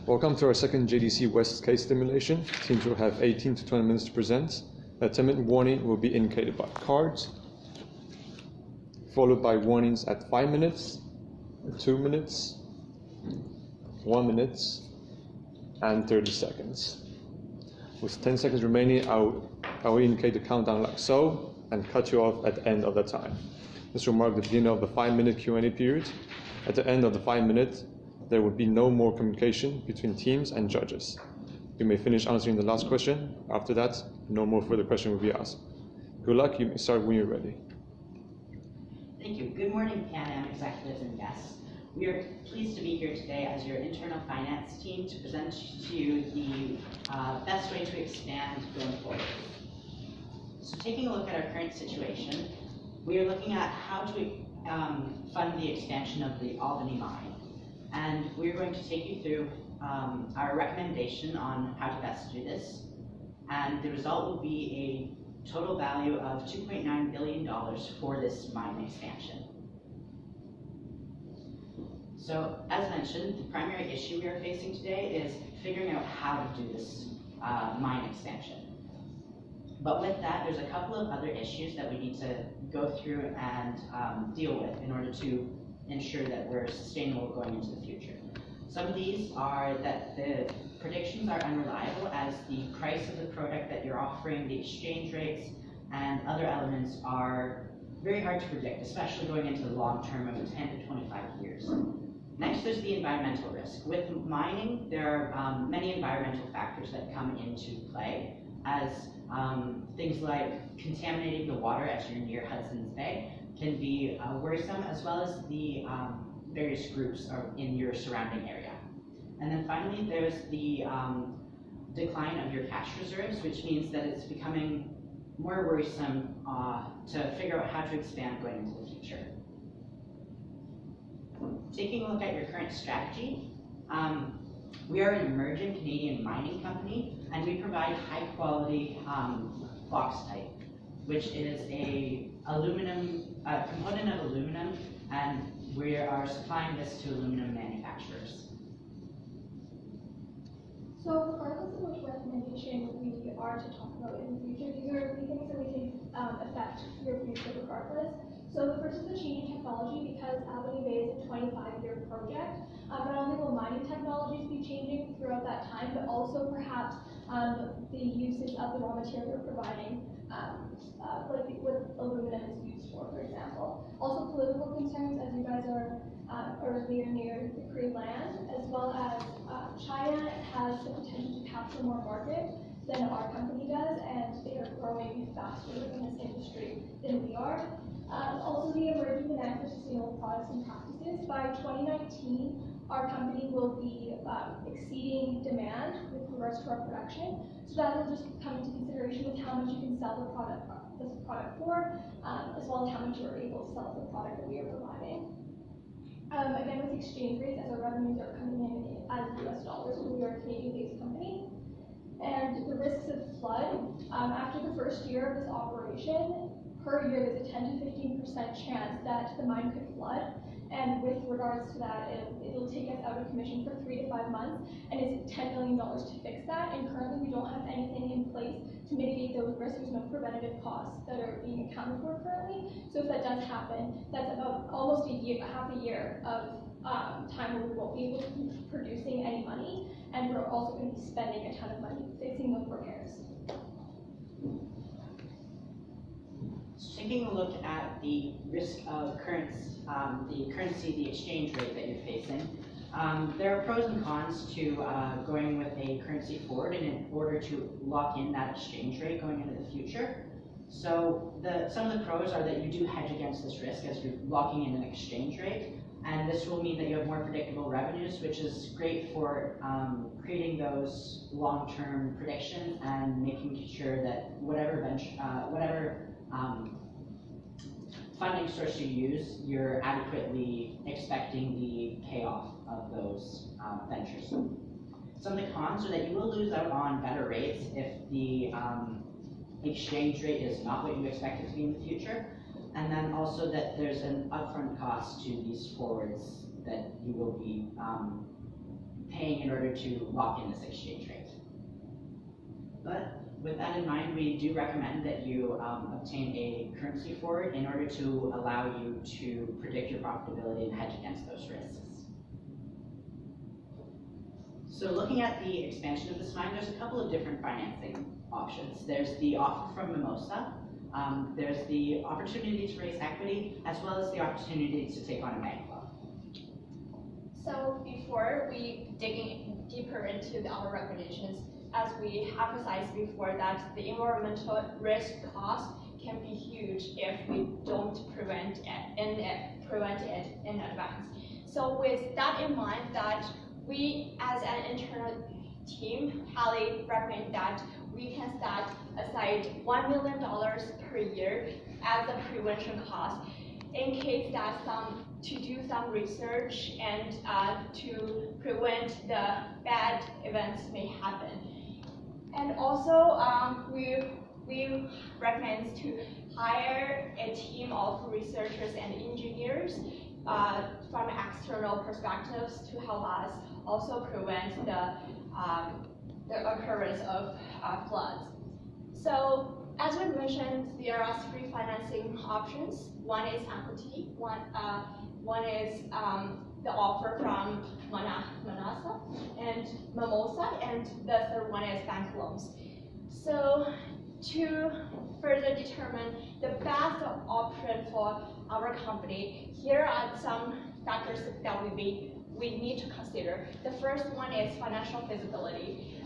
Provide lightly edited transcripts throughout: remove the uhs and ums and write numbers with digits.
Welcome to our second JDC West case simulation. Teams will have 18 to 20 minutes to present. A 10-minute warning will be indicated by cards, followed by warnings at 5 minutes, 2 minutes, 1 minute, and 30 seconds. With 10 seconds remaining, I will indicate the countdown like so, and cut you off at the end of the time. This will mark the beginning of the 5-minute Q&A period. At the end of the 5 minutes, there will be no more communication between teams and judges. You may finish answering the last question. After that, no more further questions will be asked. Good luck. You may start when you're ready. Thank you. Good morning, Pan Am executives and guests. We are pleased to be here today as your internal finance team to present to you the best way to expand going forward. So taking a look at our current situation, we are looking at how to fund the expansion of the Albany mine. And we're going to take you through our recommendation on how to best do this. And the result will be a total value of $2.9 billion for this mine expansion. So as mentioned, the primary issue we are facing today is figuring out how to do this mine expansion. But with that, there's a couple of other issues that we need to go through and deal with in order to ensure that we're sustainable going into the future. Some of these are that the predictions are unreliable, as the price of the product that you're offering, the exchange rates, and other elements are very hard to predict, especially going into the long term of 10 to 25 years. Next, there's the environmental risk. With mining, there are many environmental factors that come into play, as things like contaminating the water as you're near Hudson's Bay can be worrisome, as well as the various groups in your surrounding area. And then finally, there's the decline of your cash reserves, which means that it's becoming more worrisome to figure out how to expand going into the future. Taking a look at your current strategy, we are an emerging Canadian mining company, and we provide high quality bauxite, which is a component of aluminum, and we are supplying this to aluminum manufacturers. So regardless of which recommendation we are to talk about in the future, these are the things that we think affect your future regardless. So the first is the change in technology, because Albany Bay is a 25-year project. Not only will mining technologies be changing throughout that time, but also perhaps the uses of the raw material we're providing, like what aluminum is used for example. Also political concerns, as you guys are near the Cree land, as well as China has the potential to capture more market than our company does, and they are growing faster in this industry than we are. Also, the emerging demand for sustainable products and practices. By 2019, our company will be exceeding demand with regards to our production. So that will just come into consideration with how much you can sell the product for, as well as how much you are able to sell the product that we are providing. Again, with exchange rates, as our revenues are coming in as US dollars, when we are a Canadian-based company. And the risks of flood, after the first year of this operation, per year there's a 10 to 15% chance that the mine could flood. And with regards to that, it'll take us out of commission for 3 to 5 months, and it's $10 million to fix that. And currently we don't have anything in place to mitigate those risks. There's no preventative costs that are being accounted for currently. So if that does happen, that's about almost half a year of time where we won't be able to be producing any money, and we're also going to be spending a ton of money fixing those repairs. Taking a look at the risk of the exchange rate that you're facing, there are pros and cons to going with a currency forward in order to lock in that exchange rate going into the future. So some of the pros are that you do hedge against this risk as you're locking in an exchange rate, and this will mean that you have more predictable revenues, which is great for creating those long-term predictions and making sure that whatever funding source you use, you're adequately expecting the payoff of those ventures. Some of the cons are that you will lose out on better rates if the exchange rate is not what you expect it to be in the future, and then also that there's an upfront cost to these forwards that you will be paying in order to lock in this exchange rate. But with that in mind, we do recommend that you obtain a currency forward in order to allow you to predict your profitability and hedge against those risks. So looking at the expansion of this mine, there's a couple of different financing options. There's the offer from Mimosa, there's the opportunity to raise equity, as well as the opportunity to take on a bank loan. So before we digging deeper into our recommendations, as we emphasized before, that the environmental risk cost can be huge if we don't prevent it in advance. So with that in mind, that we as an internal team highly recommend that we can set aside $1 million per year as a prevention cost in case that to do some research and to prevent the bad events may happen. And also, we recommend to hire a team of researchers and engineers from external perspectives to help us also prevent the occurrence of floods. So, as we mentioned, there are three financing options. One is equity, one is the offer from Mimosa, and the third one is bank loans. So to further determine the best option for our company, here are some factors that we need to consider. The first one is financial feasibility.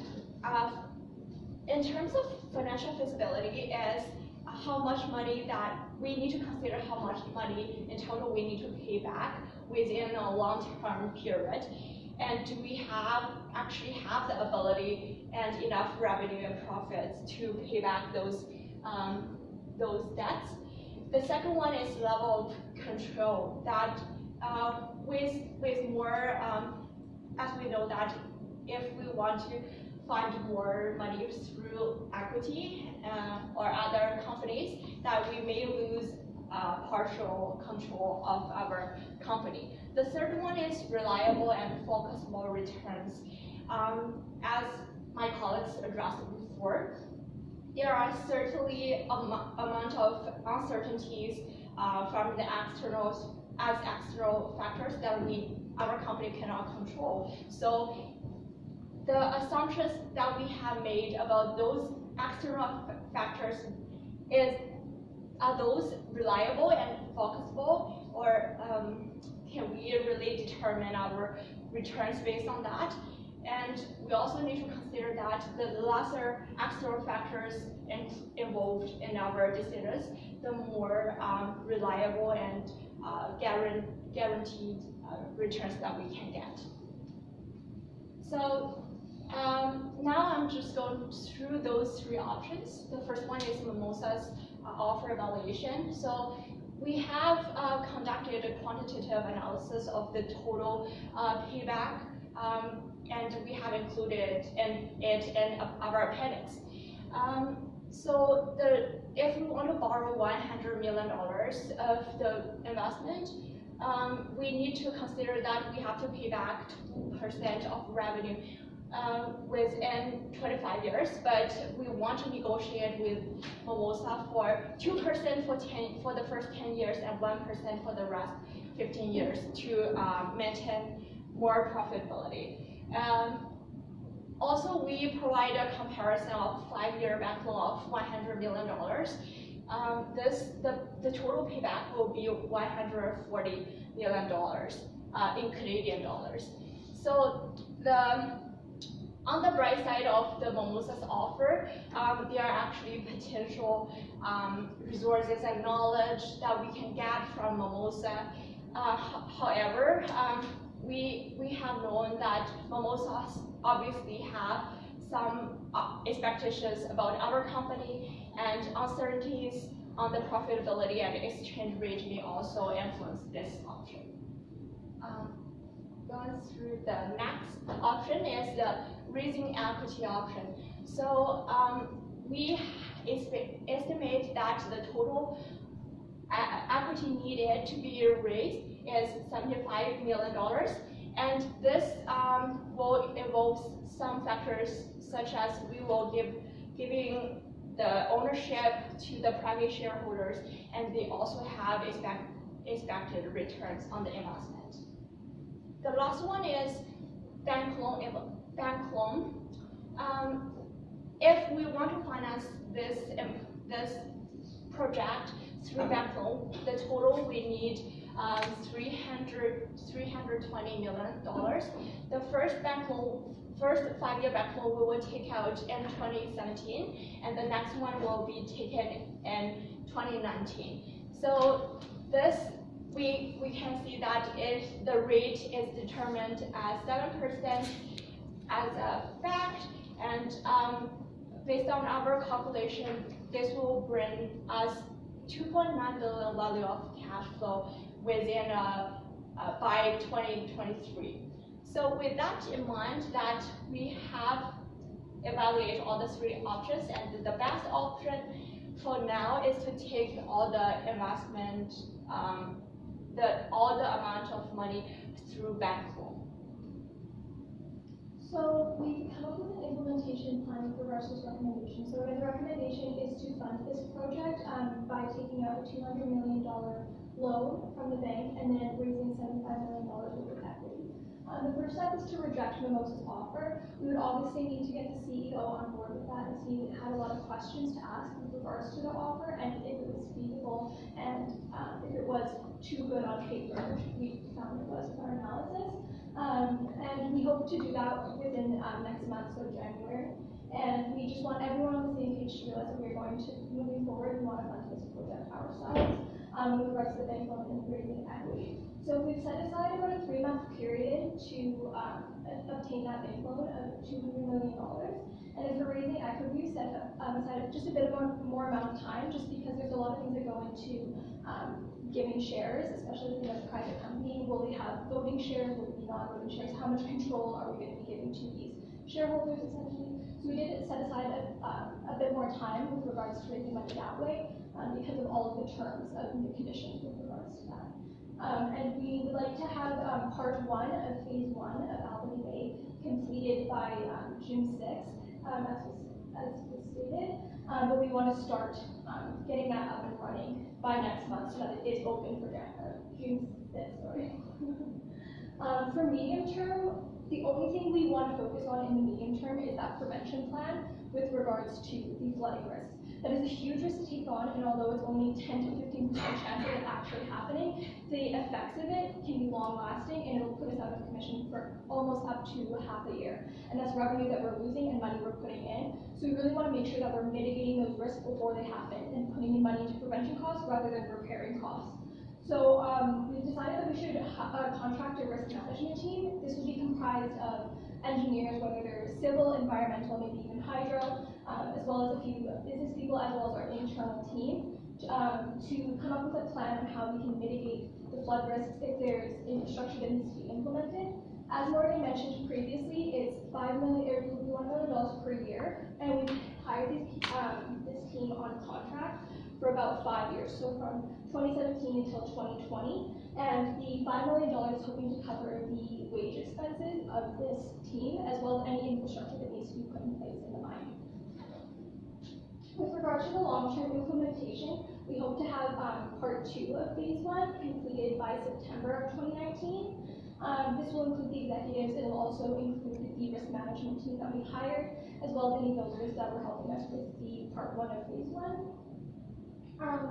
In terms of financial feasibility is how much money that we need to consider, how much money in total we need to pay back within a long-term period, and do we actually have the ability and enough revenue and profits to pay back those debts. The second one is level of control. That with more, as we know that if we want to find more money through equity or other companies, that we may lose partial control of our company. The third one is reliable and focusable returns. As my colleagues addressed before, there are certainly amount of uncertainties from the external factors that our company cannot control. So the assumptions that we have made about those external factors are those reliable and focusable, or can we really determine our returns based on that? And we also need to consider that the lesser external factors involved in our decisions, the more reliable and guaranteed returns that we can get. So now I'm just going through those three options. The first one is Mimosa's offer evaluation. So we have conducted a quantitative analysis of the total payback, and we have included it in our appendix. So if we want to borrow $100 million of the investment, we need to consider that we have to pay back 2% of revenue within 25 years, but we want to negotiate with Mimosa for 2% for the first 10 years and 1% for the rest 15 years to maintain more profitability. Also, we provide a comparison of 5-year bank loan of $100 million. The total payback will be $140 million in Canadian dollars. So on the bright side of the Mimosa's offer, there are actually potential resources and knowledge that we can get from Mimosa. However, we have known that Mimosa obviously have some expectations about our company, and uncertainties on the profitability and exchange rate may also influence this option. Going through the next option is the raising equity option. So we estimate that the total equity needed to be raised is $75 million, and this will involve some factors such as we will giving the ownership to the private shareholders, and they also have expected returns on the investment. The last one is bank loan. If we want to finance this project through bank loan, the total we need $320 million. The first 5-year bank loan we will take out in 2017, and the next one will be taken in 2019. So this we can see that if the rate is determined as 7% as a fact, and based on our calculation, this will bring us $2.9 billion value of cash flow within by 2023. So with that in mind, that we have evaluated all the 3 options, and the best option for now is to take all the investment, all the amount of money through bank loan. So we come up with an implementation plan with regards to this recommendation. So the recommendation is to fund this project by taking out a $200 million loan from the bank and then raising $75 million worth of equity. The first step is to reject Mimosa's offer. We would obviously need to get the CEO on board with that and see if it had a lot of questions to ask with regards to the offer and if it was feasible and if it was too good on paper, which we found it was with our analysis. And we hope to do that within next month, so January. And we just want everyone on the same page to realize that we're going to, moving forward, we want to fund this project ourselves with regards to the bank loan and raising equity. So we've set aside about a 3-month period to obtain that bank loan of $200 million. And if we're raising equity, we set aside just a bit of more amount of time, just because there's a lot of things that go into giving shares, especially within a private company. Will they have voting shares? Will they be non-voting shares? How much control are we going to be giving to these shareholders, essentially? So we did set aside a bit more time with regards to raising money that way because of all of the terms of the conditions with regards to that. And we would like to have part 1 of phase 1 of Albany Bay completed by June 6th, as was stated. But we want to start getting that up and running by next month so that it is open for June 6th. Sorry. For medium term, the only thing we want to focus on in the medium term is that prevention plan with regards to the flooding risks. That is a huge risk to take on, and although it's only 10 to 15% chance of it actually happening, the effects of it can be long-lasting, and it'll put us out of commission for almost up to half a year. And that's revenue that we're losing and money we're putting in. So we really want to make sure that we're mitigating those risks before they happen and putting in money into prevention costs rather than repairing costs. So we've decided that we should contract a risk management team. This would be comprised of engineers, whether they're civil, environmental, maybe even hydro, as well as a few business people, as well as our internal team, to come up with a plan on how we can mitigate the flood risks if there's infrastructure that needs to be implemented. As Morgan mentioned previously, it's $1 million per year, and we hired this team on contract for about 5 years, so from 2017 until 2020, and the $5 million is hoping to cover the wage expenses of this team, as well as any infrastructure that needs to be put in place in the mine. With regard to the long-term implementation, we hope to have part 2 of phase 1 completed by September of 2019. This will include the executives, and it will also include the risk management team that we hired, as well as any builders that were helping us with the part 1 of phase 1.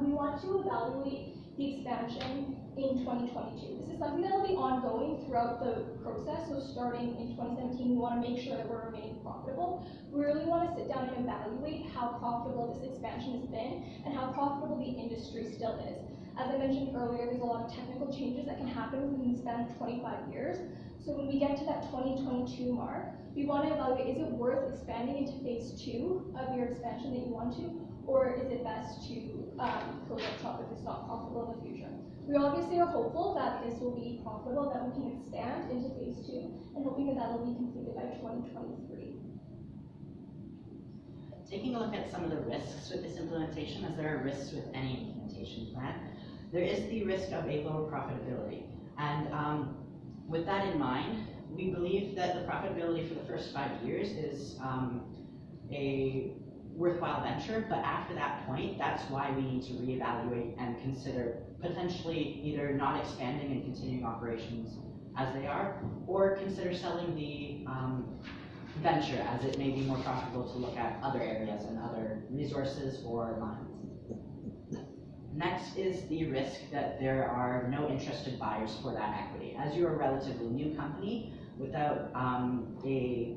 We want to evaluate the expansion in 2022. This is something that will be ongoing throughout the process. So starting in 2017, we want to make sure that we're remaining profitable. We really want to sit down and evaluate how profitable this expansion has been and how profitable the industry still is. As I mentioned earlier, there's a lot of technical changes that can happen within the span of 25 years. So when we get to that 2022 mark, we want to evaluate, is it worth expanding into phase 2 of your expansion that you want to, or is it best to close up shop if it's not profitable in the future? We obviously are hopeful that this will be profitable, that we can expand into phase 2, and hoping that that will be completed by 2023. Taking a look at some of the risks with this implementation, as there are risks with any implementation plan, there is the risk of a lower profitability. And with that in mind, we believe that the profitability for the first 5 years is a worthwhile venture, but after that point, that's why we need to reevaluate and consider potentially either not expanding and continuing operations as they are, or consider selling the venture, as it may be more profitable to look at other areas and other resources or mines. Next is the risk that there are no interested buyers for that equity. As you're a relatively new company without a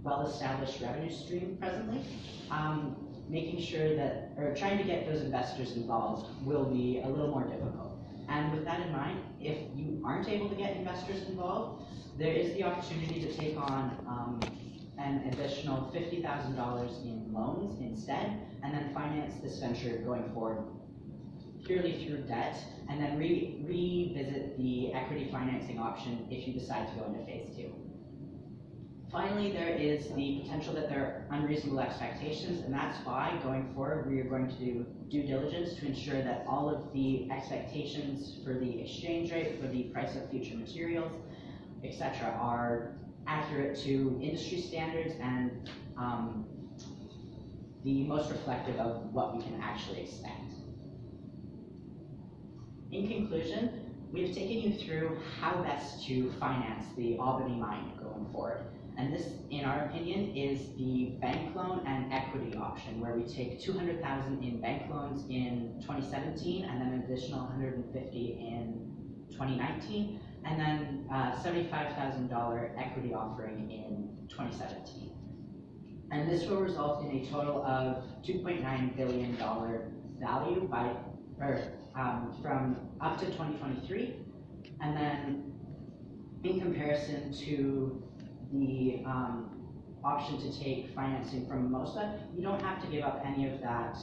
well-established revenue stream presently, making sure that, or trying to get those investors involved will be a little more difficult. And with that in mind, if you aren't able to get investors involved, there is the opportunity to take on an additional $50,000 in loans instead, and then finance this venture going forward purely through debt, and then revisit the equity financing option if you decide to go into phase 2. Finally, there is the potential that there are unreasonable expectations, and that's why, going forward, we are going to do due diligence to ensure that all of the expectations for the exchange rate, for the price of future materials, etc., are accurate to industry standards and the most reflective of what we can actually expect. In conclusion, we've taken you through how best to finance the Albany mine going forward. And this, in our opinion, is the bank loan and equity option, where we take $200,000 in bank loans in 2017, and then an additional $150,000 in 2019, and then $75,000 equity offering in 2017. And this will result in a total of $2.9 billion value from up to 2023, and then in comparison to the option to take financing from Mimosa, you don't have to give up any of that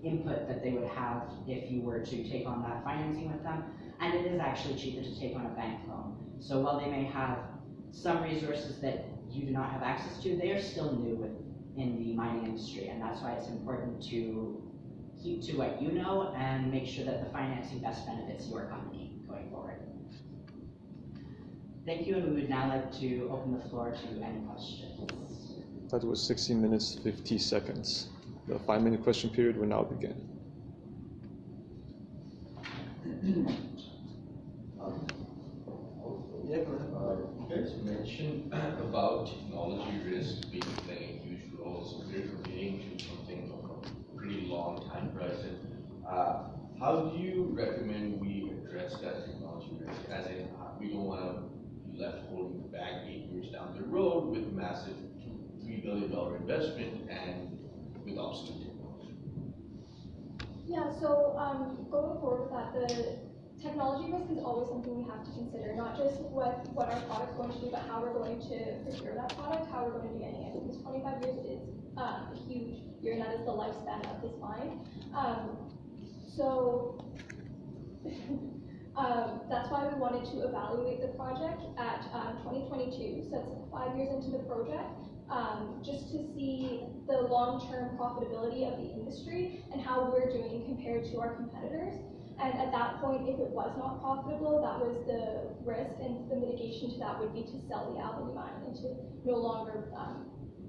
input that they would have if you were to take on that financing with them, and it is actually cheaper to take on a bank loan. So while they may have some resources that you do not have access to, they are still new in the mining industry, and that's why it's important to keep to what you know and make sure that the financing best benefits your company going forward. Thank you, and we would now like to open the floor to any questions. That was 16 minutes, 50 seconds. The 5-minute question period will now begin. Yeah, go ahead. You guys mentioned about technology risk being playing a huge role, so we're committing to something of a pretty long time horizon. How do you recommend we address that technology risk? As in, we don't want to be left holding the bag 8 years down the road with a massive $3 billion investment and with obsolete technology. Yeah, so going forward with that, the technology risk is always something we have to consider, not just what our product's going to do, but how we're going to procure that product, how we're going to be getting it. Because 25 years is a huge year, and that is the lifespan of this mine. That's why we wanted to evaluate the project at 2022, so it's 5 years into the project, just to see the long-term profitability of the industry and how we're doing compared to our competitors. And at that point, if it was not profitable, that was the risk, and the mitigation to that would be to sell the Albany mine and to no longer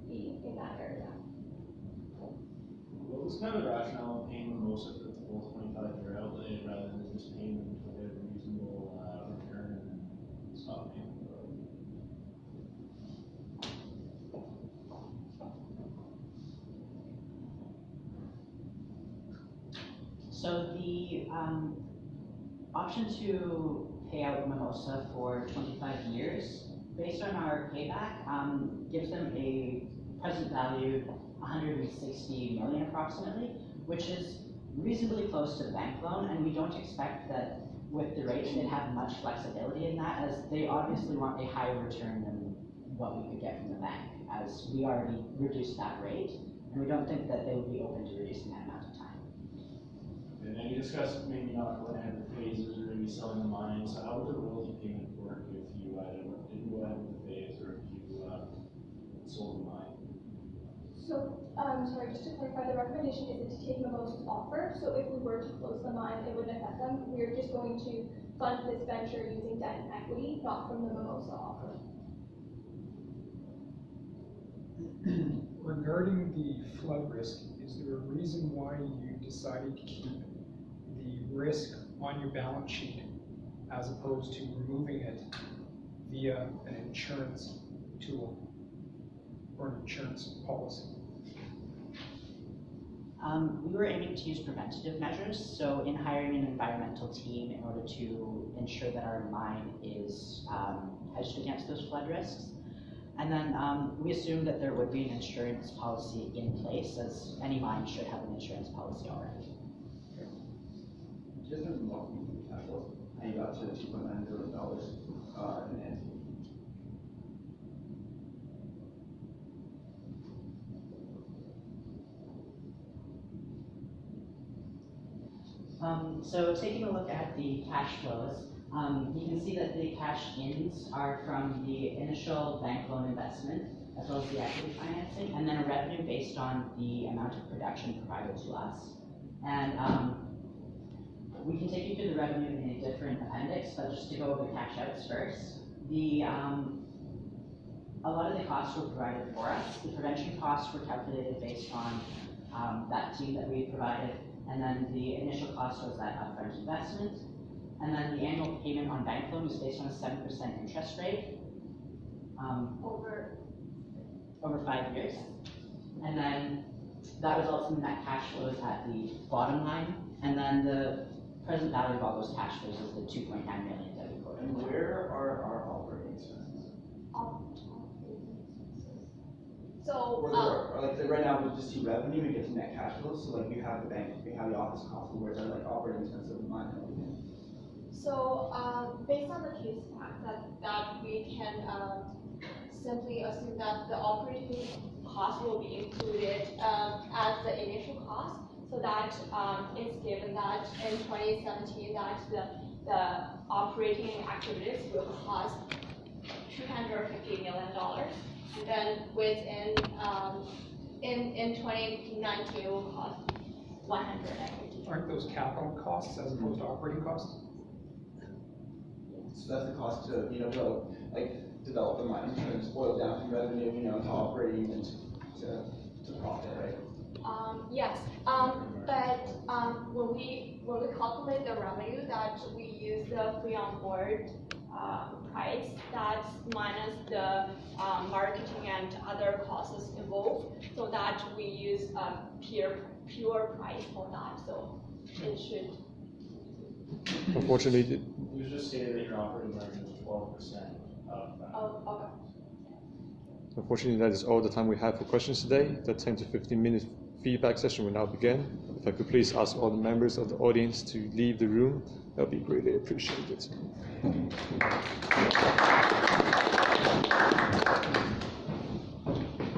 be in that area. What was kind of the rationale of paying Mimosa for the full 25-year outlay rather than just paying them for a reasonable return and stop paying for it? So the option to pay out Mimosa for 25 years, based on our payback, gives them a present value 160 million approximately, which is reasonably close to the bank loan, and we don't expect that with the rates they'd have much flexibility in that, as they obviously want a higher return than what we could get from the bank, as we already reduced that rate, and we don't think that they would be open to reducing that amount of time. And then you discussed maybe not going ahead with phases or maybe selling the mine. So how would the royalty payment work if you didn't go ahead with the phase or if you sold the mine? So, sorry, just to clarify, the recommendation isn't to take Mimosa's offer. So if we were to close the mine, it wouldn't affect them. We're just going to fund this venture using debt and equity, not from the mimosa offer. Regarding the flood risk, is there a reason why you decided to keep the risk on your balance sheet as opposed to removing it via an insurance tool or an insurance policy? We were aiming to use preventative measures, so in hiring an environmental team in order to ensure that our mine is hedged against those flood risks. And then we assumed that there would be an insurance policy in place, as any mine should have an insurance policy already. Just in walking cash flow, how you got to $2.9 billion in NT. So taking a look at the cash flows, you can see that the cash ins are from the initial bank loan investment, as well as the equity financing, and then a revenue based on the amount of production provided to us. And we can take you through the revenue in a different appendix, but just to go over the cash outs first, a lot of the costs were provided for us. The prevention costs were calculated based on that team that we provided, and then the initial cost was that upfront investment. And then the annual payment on bank loan was based on a 7% interest rate over 5 years. And then that results in net cash flows at the bottom line. And then the present value of all those cash flows is the $2.9 million that we quoted. And where are our operating expenses? So, Like right now we just see revenue, we get to net cash flows. So like we have the bank, we have the office costs, and where's our like operating expenses of the mine and everything. So, based on the case fact that we can simply assume that the operating cost will be included as the initial cost, so that it's given that in 2017 that the operating activities will cost $250 million, and then within in 2019 it will cost 150. Aren't those capital costs as opposed to operating costs? So that's the cost to, develop the mine, and it's boiled down from revenue, to operating and to profit, right? Yes, but when we calculate the revenue, that we use the free on board price, that's minus the marketing and other costs involved, so that we use pure price for that, so it should. Unfortunately, You just stated that your operating margin is 12% of that. Oh, okay. Unfortunately, that is all the time we have for questions today. The 10 to 15 minute feedback session will now begin. If I could please ask all the members of the audience to leave the room, that would be greatly appreciated.